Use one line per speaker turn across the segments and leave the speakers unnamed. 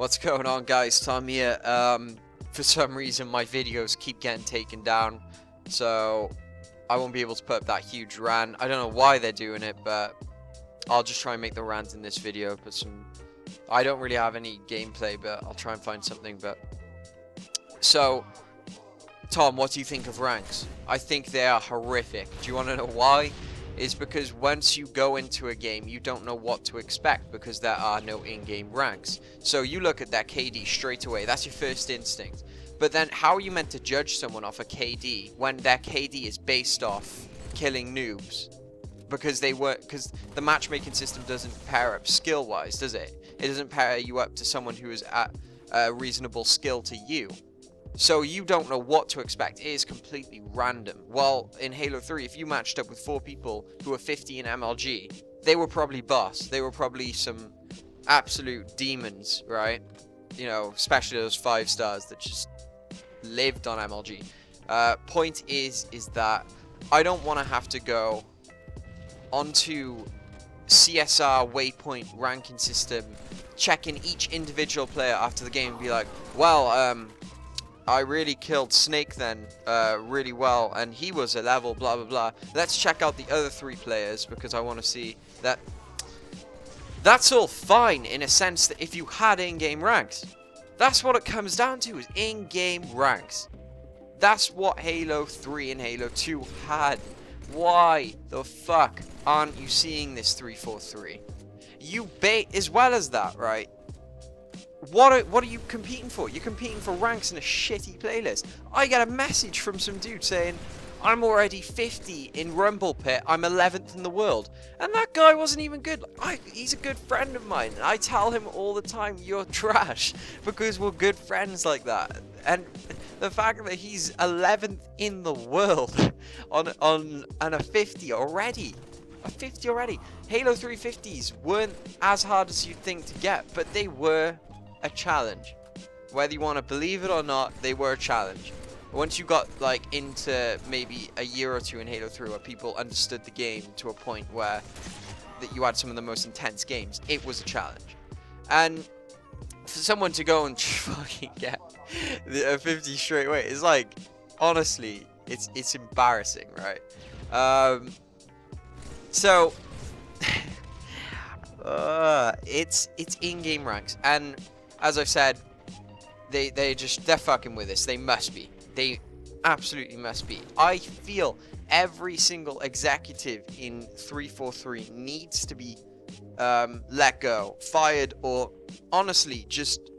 What's going on, guys? Tom here. For some reason my videos keep getting taken down, so I won't be able to put up that huge rant. I don't know why they're doing it, but I'll just try and make the rant in this video. I don't really have any gameplay, but I'll try and find something. So, Tom, what do you think of ranks? I think they are horrific. Do you want to know why? Is because once you go into a game, you don't know what to expect because there are no in-game ranks. So you look at that KD straight away. That's your first instinct. But then how are you meant to judge someone off a KD when their KD is based off killing noobs? Because the matchmaking system doesn't pair up skill-wise, does it? It doesn't pair you up to someone who is at a reasonable skill to you. So you don't know what to expect. It is completely random. Well, in Halo 3, if you matched up with 4 people who were 50 in MLG, they were probably boss. They were probably some absolute demons, right? You know, especially those 5 stars that just lived on MLG. Point is that I don't want to have to go onto CSR waypoint ranking system, checking each individual player after the game and be like, well, I really killed Snake then really well, and he was a level blah blah blah. Let's check out the other 3 players because I want to see that. That's all fine in a sense that if you had in-game ranks. That's what it comes down to, is in-game ranks. That's what Halo 3 and Halo 2 had. Why the fuck aren't you seeing this 343? You bait as well as that, right? What are you competing for? You're competing for ranks in a shitty playlist. I get a message from some dude saying, I'm already 50 in Rumble Pit, I'm 11th in the world. And that guy wasn't even good. He's a good friend of mine. I tell him all the time, you're trash, because we're good friends like that. And the fact that he's 11th in the world on a 50 already. A 50 already. Halo 3 50s weren't as hard as you'd think to get, but they were a challenge. Whether you want to believe it or not, they were a challenge. Once you got like into maybe a year or 2 in Halo 3 where people understood the game to a point where that you had some of the most intense games, it was a challenge. And for someone to go and fucking get a 50 straight away, it's like, honestly, it's embarrassing, right? So it's in-game ranks, and as I've said, they're fucking with us. They must be. They absolutely must be. I feel every single executive in 343 needs to be let go, fired, or honestly just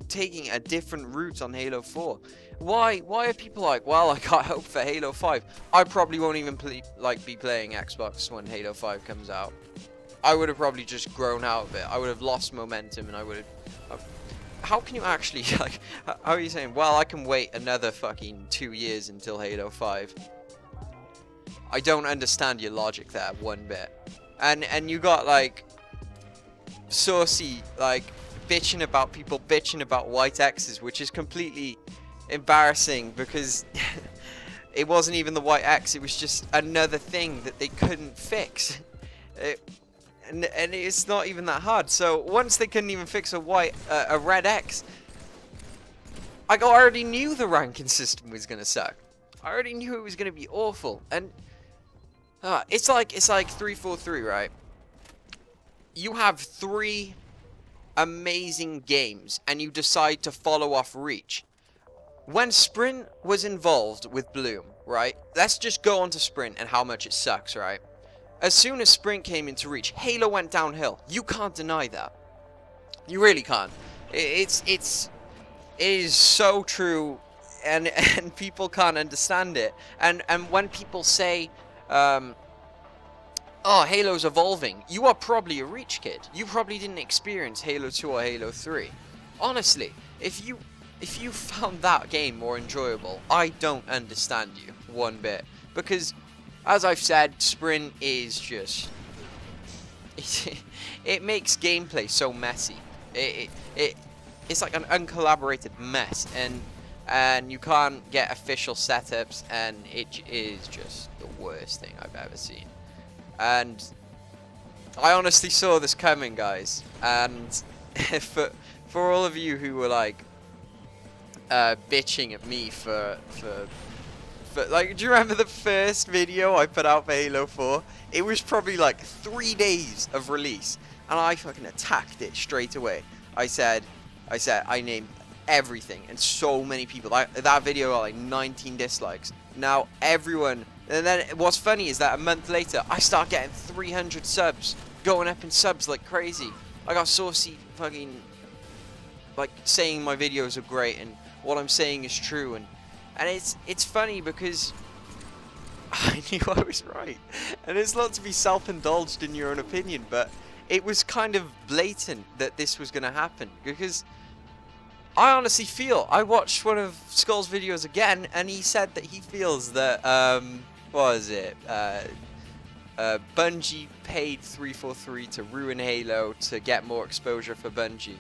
taking a different route on Halo 4. Why are people like, well, I got hope for Halo 5. I probably won't even be playing Xbox when Halo 5 comes out. I would have probably just grown out of it. I would have lost momentum, and I would have... how can you actually, like, how are you saying, well, I can wait another fucking 2 years until Halo 5? I don't understand your logic there one bit. And you got, like, saucy, like, bitching about people bitching about white X's, which is completely embarrassing because it wasn't even the white X, it was just another thing that they couldn't fix. And it's not even that hard. So once they couldn't even fix a red X, I already knew the ranking system was gonna suck. I already knew it was gonna be awful. And it's like 343, right? You have 3 amazing games, and you decide to follow off Reach. When Sprint was involved with Bloom, right? Let's just go on to Sprint and how much it sucks, right? As soon as Sprint came into Reach, Halo went downhill. You can't deny that. You really can't. It is so true, and people can't understand it. And when people say, oh, Halo's evolving, you are probably a Reach kid. You probably didn't experience Halo 2 or Halo 3. Honestly, if you found that game more enjoyable, I don't understand you one bit. Because, as I've said, Sprint is just... it makes gameplay so messy. It's like an uncollaborated mess, and you can't get official setups, and it is just the worst thing I've ever seen. And I honestly saw this coming, guys, and for all of you who were like bitching at me for like, do you remember the first video I put out for Halo 4? It was probably like 3 days of release, and I fucking attacked it straight away. I said I named everything, and so many people, that video got like 19 dislikes. Now everyone, and then what's funny is that a month later I start getting 300 subs, going up in subs like crazy. I got Saucy fucking like saying my videos are great and what I'm saying is true, and it's funny because I knew I was right, and it's not to be self-indulged in your own opinion, but it was kind of blatant that this was going to happen, because I honestly feel, I watched one of Skull's videos again, and he said that he feels that, what was it, Bungie paid 343 to ruin Halo to get more exposure for Bungie,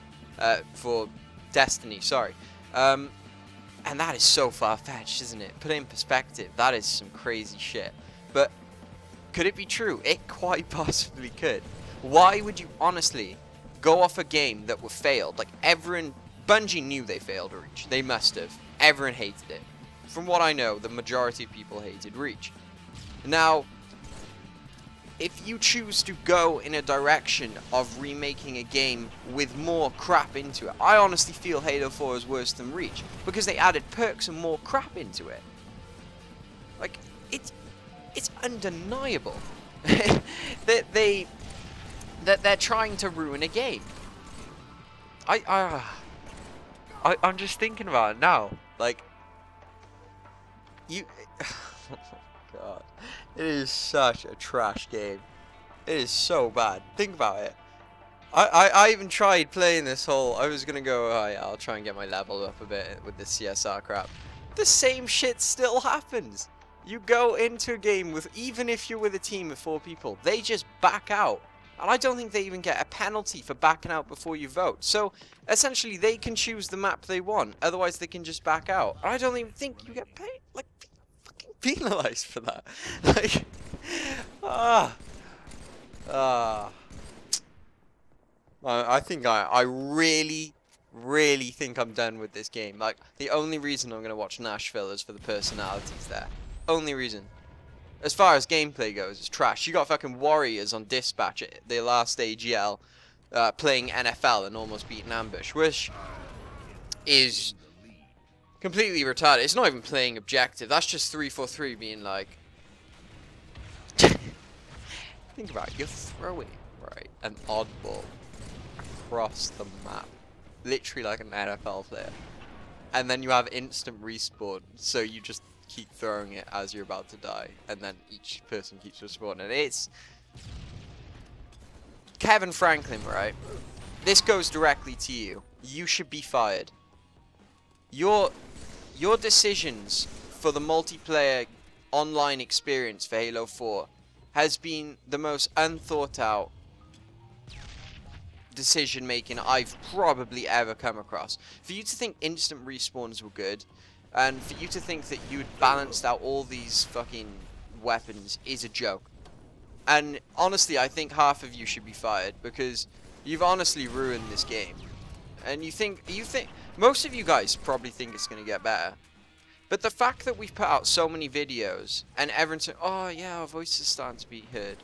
for Destiny, sorry. And that is so far-fetched, isn't it? Put it in perspective, that is some crazy shit. But could it be true? It quite possibly could. Why would you honestly go off a game that were failed? Like, everyone, Bungie knew they failed Reach. They must have. Everyone hated it. From what I know, the majority of people hated Reach. Now, if you choose to go in a direction of remaking a game with more crap into it, I honestly feel Halo 4 is worse than Reach, because they added perks and more crap into it. Like, it's undeniable that they're trying to ruin a game. I'm just thinking about it now. Like, you. Oh my god. It is such a trash game. It is so bad. Think about it. I even tried playing this whole... I was gonna go, oh yeah, I'll try and get my level up a bit with this CSR crap. The same shit still happens. You go into a game with... Even if you're with a team of 4 people, they just back out. And I don't think they even get a penalty for backing out before you vote. So, essentially, they can choose the map they want. Otherwise, they can just back out. And I don't even think you get paid. Like, penalized for that. Like, I think I really think I'm done with this game. Like, the only reason I'm gonna watch Nashville is for the personalities there. Only reason. As far as gameplay goes, it's trash. You got fucking Warriors on Dispatch at the last AGL playing NFL and almost beating Ambush, which is completely retarded. It's not even playing objective. That's just 343 being like... Think about it. You're throwing, right, an oddball across the map. Literally like an NFL player. And then you have instant respawn, so you just keep throwing it as you're about to die. And then each person keeps respawning. And it's... Kevin Franklin, right? This goes directly to you. You should be fired. Your decisions for the multiplayer online experience for Halo 4 has been the most unthought out decision making I've probably ever come across. For you to think instant respawns were good, and for you to think that you'd balanced out all these fucking weapons is a joke. And honestly, I think half of you should be fired, because you've honestly ruined this game. And you think most of you guys probably think it's going to get better. But the fact that we've put out so many videos and everyone's saying, oh yeah, our voice is starting to be heard.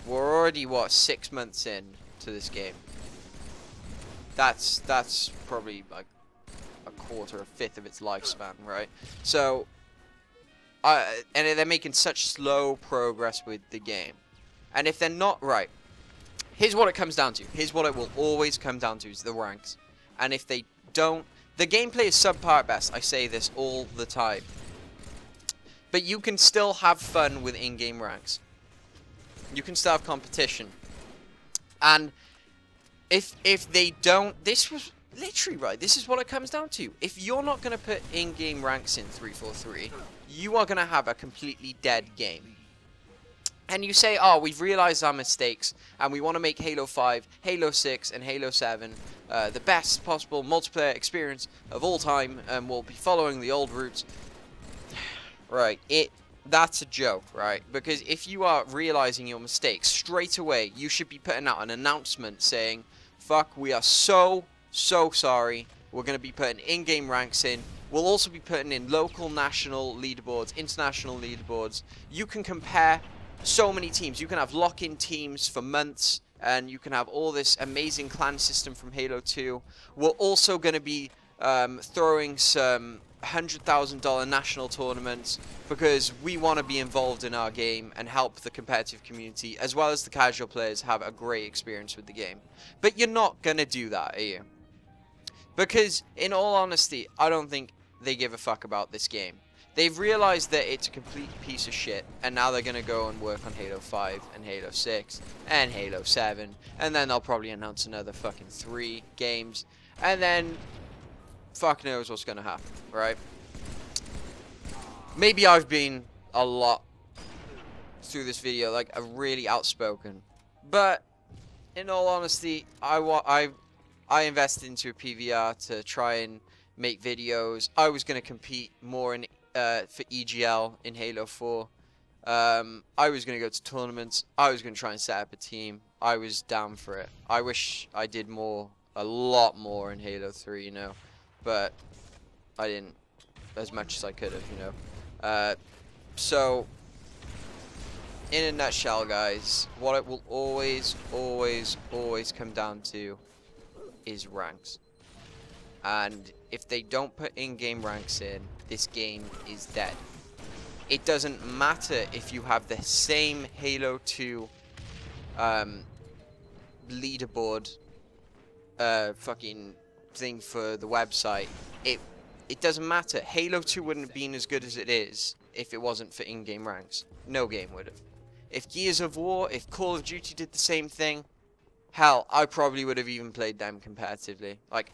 We're already, what, 6 months in to this game. That's probably like a quarter, a fifth of its lifespan, right? So, and they're making such slow progress with the game. And if they're not right, here's what it comes down to. Here's what it will always come down to, is the ranks. And if they don't... The gameplay is subpar at best. I say this all the time. But you can still have fun with in-game ranks. You can still have competition. And if they don't... This was literally right. This is what it comes down to. If you're not going to put in-game ranks in 343, you are going to have a completely dead game. And you say, oh, we've realized our mistakes, and we want to make Halo 5, Halo 6, and Halo 7 the best possible multiplayer experience of all time, and we'll be following the old routes. Right, that's a joke, right? Because if you are realizing your mistakes, straight away, you should be putting out an announcement saying, fuck. We are so sorry. We're going to be putting in-game ranks in. We'll also be putting in local, national leaderboards, international leaderboards. You can compare so many teams. You can have lock-in teams for months, and you can have all this amazing clan system from Halo 2. We're also going to be throwing some $100,000 national tournaments because we want to be involved in our game and help the competitive community as well as the casual players have a great experience with the game. But you're not going to do that, are you? Because, in all honesty, I don't think they give a fuck about this game. They've realized that it's a complete piece of shit, and now they're going to go and work on Halo 5, and Halo 6, and Halo 7, and then they'll probably announce another fucking 3 games, and then fuck knows what's going to happen, right? Maybe I've been a lot through this video, like, a really outspoken, but, in all honesty, I invested into a PVR to try and make videos. I was going to compete more in for EGL in Halo 4. I was going to go to tournaments. I was going to try and set up a team. I was down for it. I wish I did more, a lot more in Halo 3, you know. But I didn't as much as I could have, you know. So, in a nutshell, guys, what it will always come down to is ranks. And if they don't put in-game ranks in, this game is dead. It doesn't matter if you have the same Halo 2 leaderboard fucking thing for the website. It doesn't matter. Halo 2 wouldn't have been as good as it is if it wasn't for in-game ranks. No game would have. If Gears of War, if Call of Duty did the same thing, hell, I probably would have even played them competitively. Like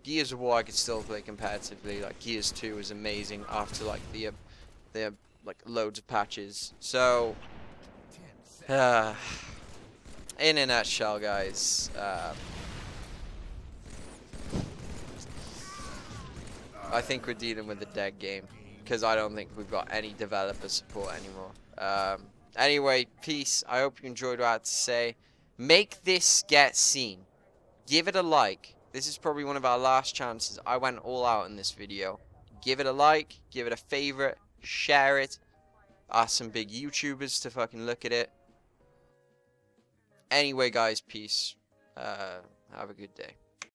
Gears of War, I could still play competitively. Like Gears 2 was amazing after like the like loads of patches. So, in a nutshell, guys, I think we're dealing with a dead game because I don't think we've got any developer support anymore. Anyway, peace. I hope you enjoyed what I had to say. Make this get seen. Give it a like. This is probably one of our last chances. I went all out in this video. Give it a like. Give it a favorite. Share it. Ask some big YouTubers to fucking look at it. Anyway, guys, peace. Have a good day.